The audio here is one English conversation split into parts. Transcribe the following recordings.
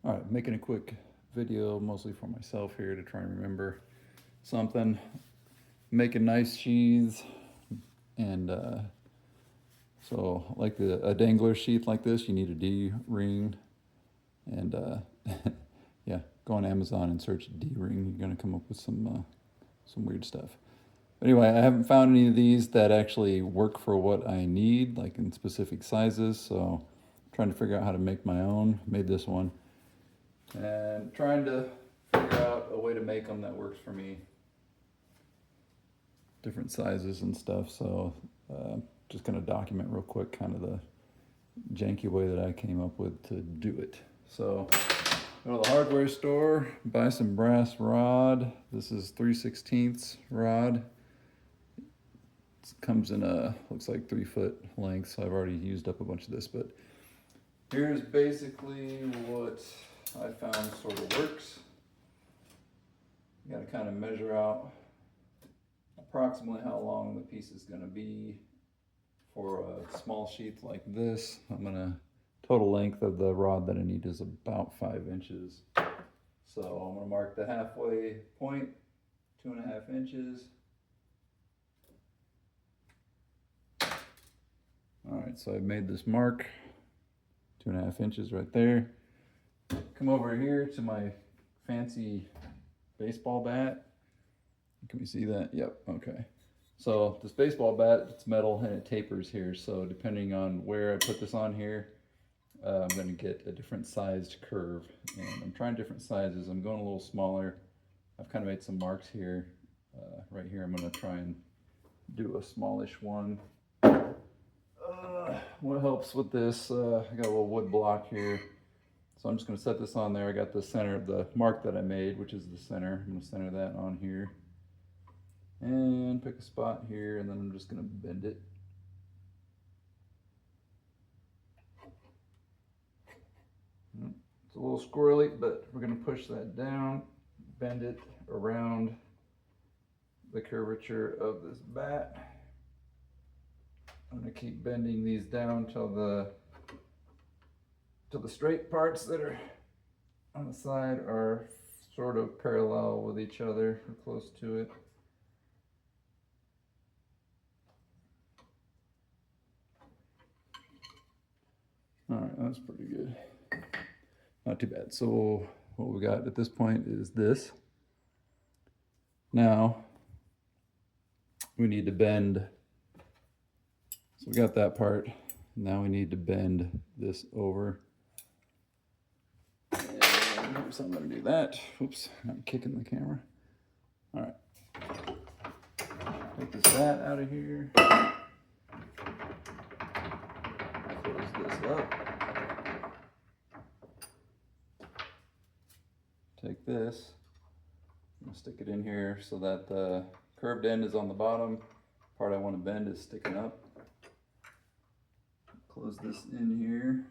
All right, making a quick video mostly for myself here to try and remember something. Making nice sheaths and so like a dangler sheath like this, you need a D-ring and yeah, go on Amazon and search D-ring. You're gonna come up with some weird stuff. Anyway, I haven't found any of these that actually work for what I need, like in specific sizes, so I'm trying to figure out how to make my own. Made this one. And trying to figure out a way to make them that works for me. Different sizes and stuff, so just gonna document real quick kind of the janky way that I came up with to do it. So go to the hardware store, buy some brass rod. This is 3/16 rod. It comes in a, looks like 3-foot length, so I've already used up a bunch of this, but here's basically what I found sort of works. You gotta kind of measure out approximately how long the piece is gonna be for a small sheath like this. Total length of the rod that I need is about 5 inches. So I'm gonna mark the halfway point, 2.5 inches. All right, so I've made this mark, 2.5 inches right there. Come over here to my fancy baseball bat. Can we see that? Yep, okay. So this baseball bat, it's metal and it tapers here. So depending on where I put this on here, I'm gonna get a different sized curve. And I'm trying different sizes. I'm going a little smaller. I've kind of made some marks here. Right here, I'm gonna try and do a smallish one. What helps with this, I got a little wood block here. So I'm just gonna set this on there. I got the center of the mark that I made, which is the center. I'm gonna center that on here. And pick a spot here, and then I'm just gonna bend it. It's a little squirrely, but we're gonna push that down, bend it around the curvature of this bat. I'm gonna keep bending these down till the straight parts that are on the side are sort of parallel with each other or close to it. All right, that's pretty good. Not too bad. So what we got at this point is this. Now we need to bend. So we got that part. Now we need to bend this over. And so I'm going to do that. Oops, I'm kicking the camera. All right. Take this bat out of here. Close this up. Take this. I'm going to stick it in here so that the curved end is on the bottom. Part I want to bend is sticking up. Close this in here.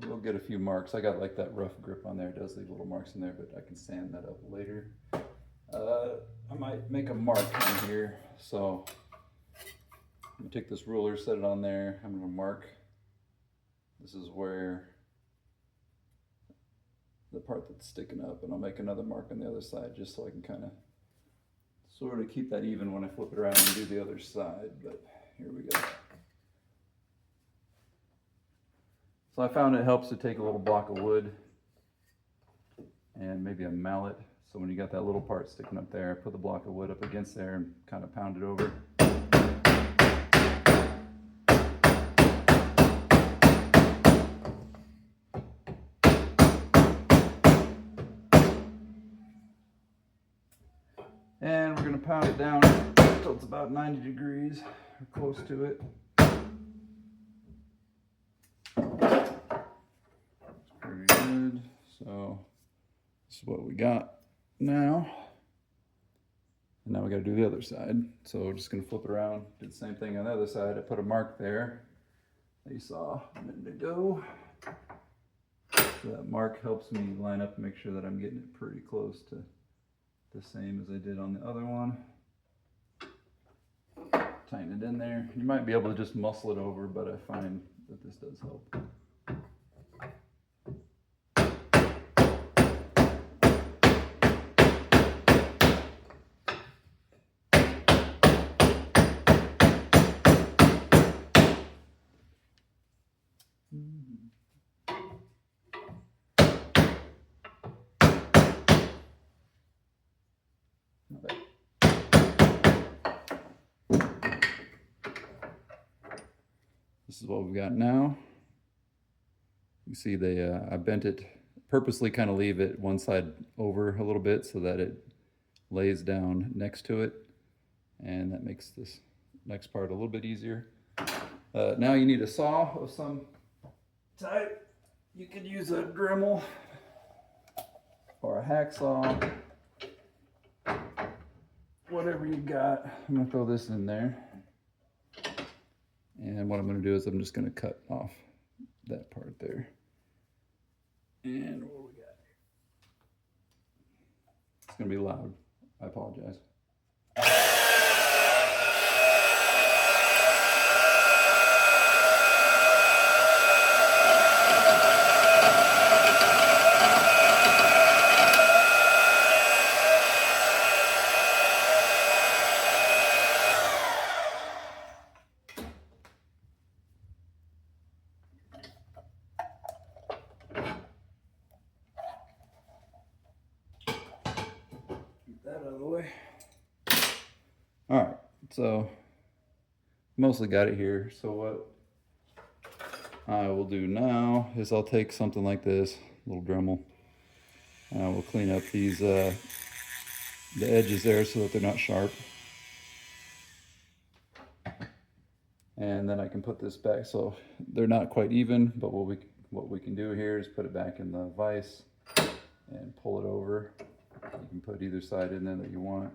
We'll get a few marks. I got like that rough grip on there. It does leave little marks in there, but I can sand that up later. I might make a mark on here. So I'm gonna take this ruler, set it on there. I'm gonna mark. This is where the part that's sticking up, and I'll make another mark on the other side just so I can kind of sort of keep that even when I flip it around and do the other side. But here we go. So I found it helps to take a little block of wood and maybe a mallet. So when you got that little part sticking up there, put the block of wood up against there and kind of pound it over. And we're going to pound it down until it's about 90 degrees or close to it. Pretty good. So this is what we got now. And now we got to do the other side. So we're just going to flip it around, do the same thing on the other side. I put a mark there that you saw a minute ago. So that mark helps me line up and make sure that I'm getting it pretty close to the same as I did on the other one. tighten it in there. You might be able to just muscle it over, but I find that this does help. This is what we've got now. You see I bent it, purposely kind of leave it one side over a little bit so that it lays down next to it. And that makes this next part a little bit easier. Now you need a saw of some type. You could use a Dremel or a hacksaw, whatever you got. I'm gonna throw this in there. And what I'm gonna do is I'm just gonna cut off that part there. And what do we got here? It's gonna be loud, I apologize. That out of the way. All right, so mostly got it here. So what I will do now is I'll take something like this, little Dremel, and I will clean up these the edges there so that they're not sharp. And then I can put this back so they're not quite even, but what we can do here is put it back in the vise and pull it over. You can put either side in there that you want.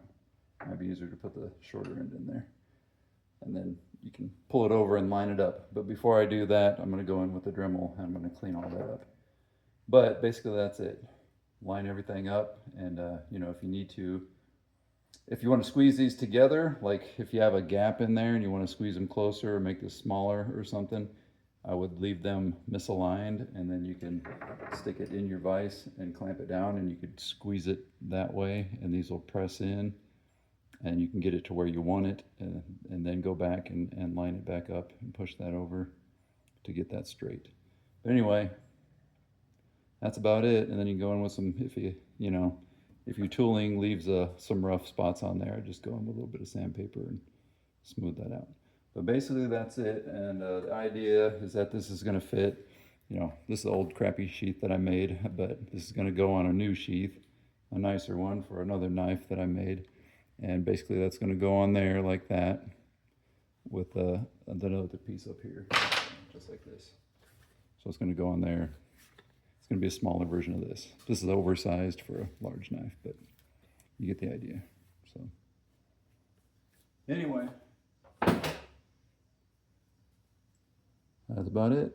It might be easier to put the shorter end in there. And then you can pull it over and line it up. But before I do that, I'm gonna go in with the Dremel and I'm gonna clean all that up. But basically that's it. Line everything up, and you know, if you need to, if you want to squeeze these together, like if you have a gap in there and you want to squeeze them closer or make this smaller or something, I would leave them misaligned, and then you can stick it in your vise and clamp it down, and you could squeeze it that way, and these will press in, and you can get it to where you want it, and then go back and line it back up and push that over to get that straight. But anyway, that's about it. And then you go in with some, if your tooling leaves some rough spots on there, just go in with a little bit of sandpaper and smooth that out. But basically that's it. And the idea is that this is gonna fit, this is an old crappy sheath that I made, but this is gonna go on a new sheath, a nicer one for another knife that I made. And basically that's gonna go on there like that with another piece up here, just like this. So it's gonna go on there. It's gonna be a smaller version of this. This is oversized for a large knife, but you get the idea. So anyway, that's about it.